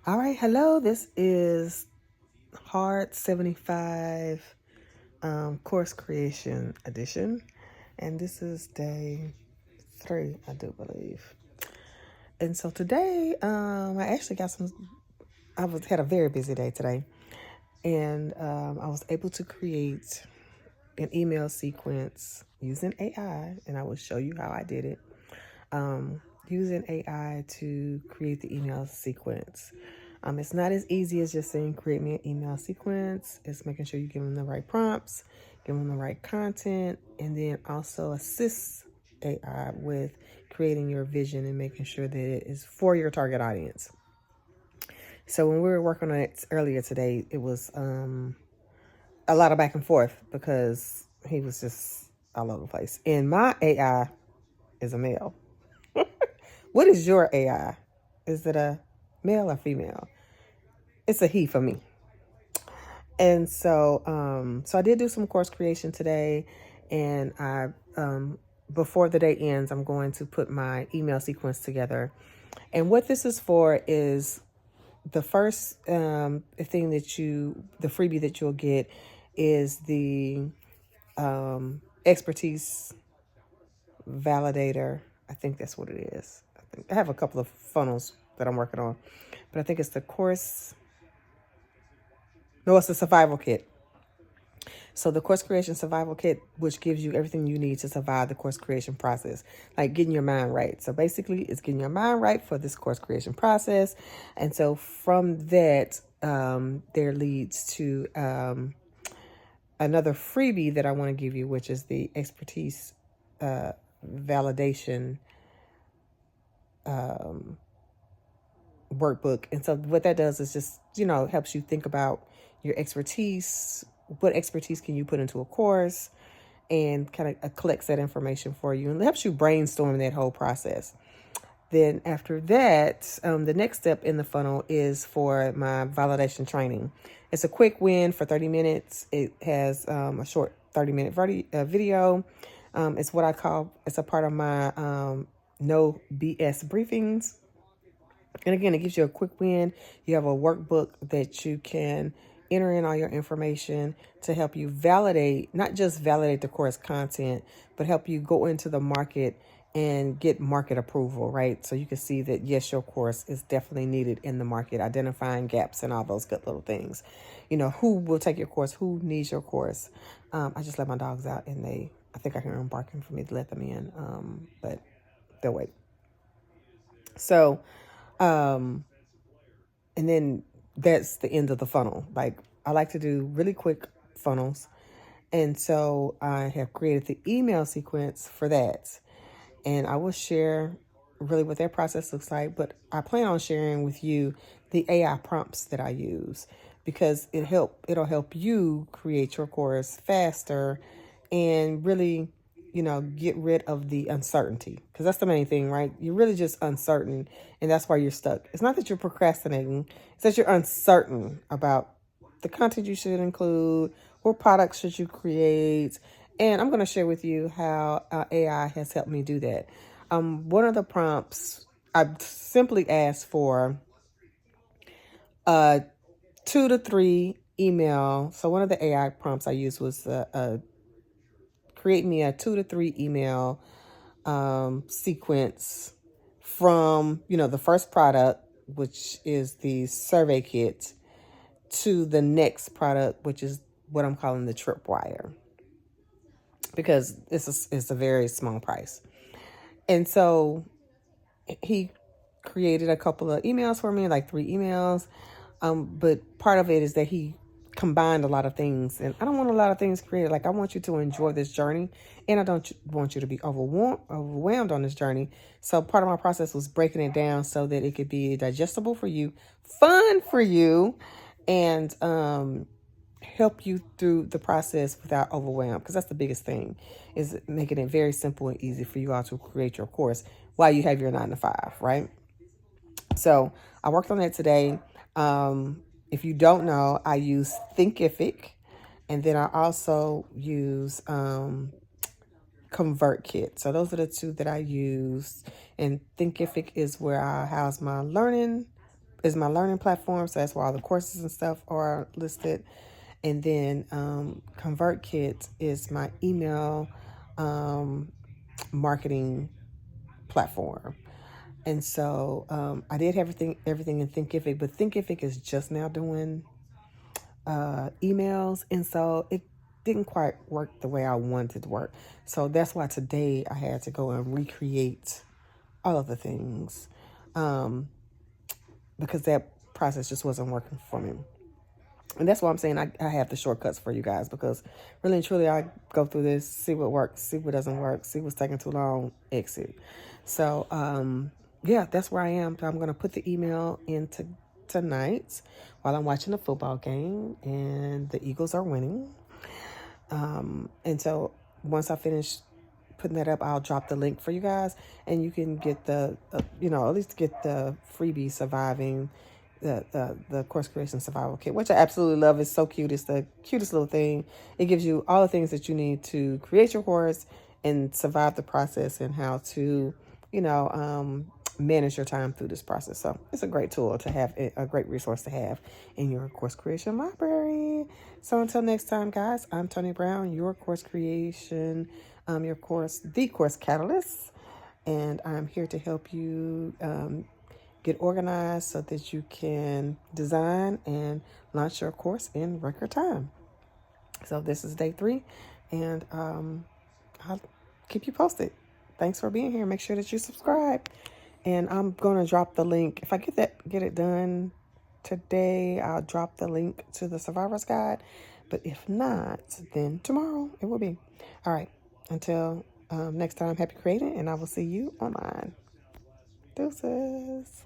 All right, hello. This is Hard 75 Course Creation Edition. And this is day 3, I do believe. And so today, I actually had a very busy day today. And I was able to create an email sequence using AI. And I will show you how I did it. Using AI to create the email sequence. It's not as easy as just saying, create me an email sequence. It's making sure you give them the right prompts, give them the right content, and then also assist AI with creating your vision and making sure that it is for your target audience. So when we were working on it earlier today, it was a lot of back and forth because he was just all over the place. And my AI is a male. What is your AI? Is it a male or female? It's a he for me. And so I did do some course creation today, and before the day ends, I'm going to put my email sequence together. And what this is for is the first the freebie that you'll get is the expertise validator. I think that's what it is. I have a couple of funnels that I'm working on, but I think it's the course. No, it's the survival kit. So the course creation survival kit, which gives you everything you need to survive the course creation process, like getting your mind right. So basically, it's getting your mind right for this course creation process. And so from that, there leads to another freebie that I want to give you, which is the expertise validation workbook. And so what that does is just, helps you think about your expertise. What expertise can you put into a course? And kind of collects that information for you and helps you brainstorm that whole process. Then after that, the next step in the funnel is for my validation training. It's a quick win for 30 minutes. It has a short 30-minute video. It's a part of my no BS briefings. And again, it gives you a quick win. You have a workbook that you can enter in all your information to help you validate, not just validate the course content, but help you go into the market and get market approval, right? So you can see that, yes, your course is definitely needed in the market, identifying gaps and all those good little things. Who will take your course, who needs your course. I just let my dogs out and I think I hear them barking for me to let them in, but they'll wait. So, and then that's the end of the funnel. Like, I like to do really quick funnels. And so I have created the email sequence for that. And I will share really what that process looks like. But I plan on sharing with you the AI prompts that I use because it'll help you create your course faster and really get rid of the uncertainty, because that's the main thing, right? You're really just uncertain, and that's why you're stuck. It's not that you're procrastinating, it's that you're uncertain about the content you should include, what products should you create. And I'm going to share with you how AI has helped me do that. One of the prompts, I simply asked for 2 to 3 email. So one of the AI prompts I used was create me a 2 to 3 email sequence from, the first product, which is the survey kit, to the next product, which is what I'm calling the tripwire, because it's a very small price. And so he created a couple of emails for me, like 3 emails. But part of it is that he combined a lot of things, and I don't want a lot of things created. Like, I want you to enjoy this journey, and I don't want you to be overwhelmed on this journey. So part of my process was breaking it down so that it could be digestible for you, fun for you, and help you through the process without overwhelm. Because that's the biggest thing, is making it very simple and easy for you all to create your course while you have your 9 to 5, right? So I worked on that today. If you don't know, I use Thinkific, and then I also use ConvertKit. So those are the two that I use. And Thinkific is where I house my learning is my learning platform. So that's where all the courses and stuff are listed. And then ConvertKit is my email marketing platform. And so I did everything in Thinkific, but Thinkific is just now doing emails, and so it didn't quite work the way I wanted it to work. So that's why today I had to go and recreate all of the things because that process just wasn't working for me. And that's why I'm saying I have the shortcuts for you guys, because really and truly I go through this, see what works, see what doesn't work, see what's taking too long, exit. So yeah, that's where I am. So I'm going to put the email into tonight while I'm watching the football game and the Eagles are winning. And so once I finish putting that up, I'll drop the link for you guys, and you can get the, at least get the freebie surviving the course creation survival kit, which I absolutely love. It's so cute. It's the cutest little thing. It gives you all the things that you need to create your course and survive the process, and how to, manage your time through this process. So it's a great tool to have, a great resource to have in your course creation library. So until next time, guys, I'm Tony Brown, your course creation, the course catalyst, and I'm here to help you get organized so that you can design and launch your course in record time. So this is day 3, and I'll keep you posted. Thanks for being here. Make sure that you subscribe. And I'm going to drop the link. If I get it done today, I'll drop the link to the Survivor's Guide. But if not, then tomorrow it will be. All right. Until next time, happy creating, and I will see you online. Deuces.